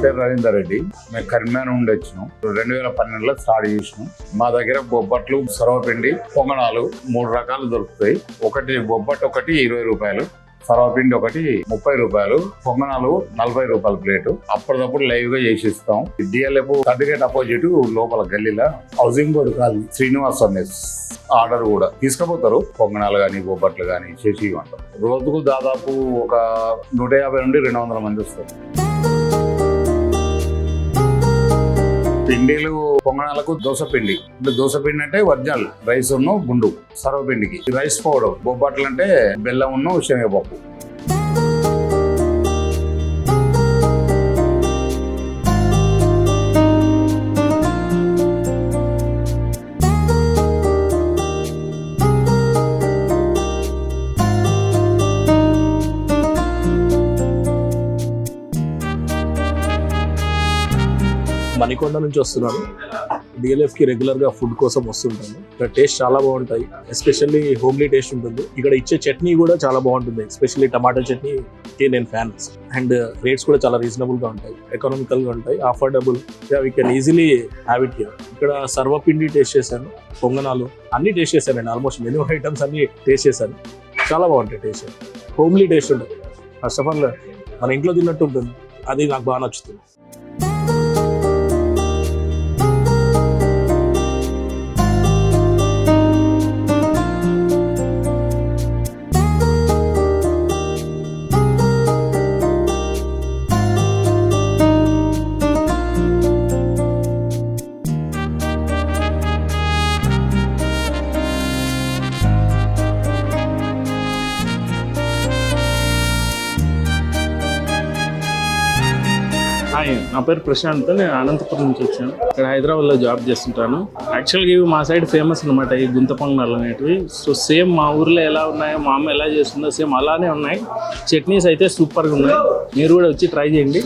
పేరు రవీందర్ రెడ్డి. మేము కరీంనగర్ నుండి వచ్చినాం. 2012లో స్టార్ట్ చేసినాం. మా దగ్గర బొబ్బట్లు, సర్వపిండి, పొంగనాలు 3 రకాలు దొరుకుతాయి. ఒకటి బొబ్బట్టు ఒకటి 20 రూపాయలు, సర్వపిండి ఒకటి 30 రూపాయలు, పొంగనాలు 40 రూపాయల ప్లేటు. అప్పటికప్పుడు లైవ్ గా చేసిస్తాం. డిఎల్ఎఫ్ సర్టిఫికేట్ అపోజిట్ లోపల గల్లీలో housing board colony Srinivas mess order కూడా తీసుకుపోతారు. పొంగనాలు కానీ బొబ్బట్లు కానీ చేసి ఇవ్వంటారు. రోజుకు దాదాపు ఒక 150 నుండి 200 మంది వస్తారు. పిండిలు పొంగనాలకు దోసపిండి అంటే దోసపిండి అంటే ఒరిజినల్ రైస్ ఉన్న గుండు. సర్వపిండికి రైస్ పౌడర్. బొబ్బట్లు అంటే బెల్లం ఉన్న శనగపప్పు. మణికొండ నుంచి వస్తున్నాను. డిఎల్ఎఫ్కి రెగ్యులర్గా ఫుడ్ కోసం వస్తుంటాను. ఇక్కడ టేస్ట్ చాలా బాగుంటాయి. ఎస్పెషల్లీ హోమ్లీ టేస్ట్ ఉంటుంది. ఇక్కడ ఇచ్చే చట్నీ కూడా చాలా బాగుంటుంది. ఎస్పెషల్లీ టమాటా చట్నీకి నేను ఫ్యాన్. అండ్ రేట్స్ కూడా చాలా రీజనబుల్గా ఉంటాయి, ఎకనామికల్గా ఉంటాయి, affordable. We can easily have it here. ఇక్కడ సర్వపిండి టేస్ట్ చేశాను, పొంగనాలు అన్నీ టేస్ట్ చేశానండి. ఆల్మోస్ట్ మెనూ ఐటమ్స్ అన్నీ టేస్ట్ చేశాను. చాలా బాగుంటాయి టేస్ట్. హోమ్లీ టేస్ట్ ఉంటుంది. ఫస్ట్ ఆఫ్ ఆల్ మన ఇంట్లో తిన్నట్టు ఉంటుంది. అది నాకు బాగా నచ్చుతుంది. హాయ్, నా పేరు ప్రశాంత్. నేను అనంతపురం నుంచి వచ్చాను. ఇక్కడ హైదరాబాద్లో జాబ్ చేస్తుంటాను. యాక్చువల్గా ఇవి మా సైడ్ ఫేమస్ అనమాట, ఈ గుంత పొంగనాలు అనేటివి. సో సేమ్ మా ఊర్లో ఎలా ఉన్నాయో, మా అమ్మ ఎలా చేస్తుందో సేమ్ అలానే ఉన్నాయి. చట్నీస్ అయితే సూపర్గా ఉన్నాయి. మీరు కూడా వచ్చి ట్రై చేయండి.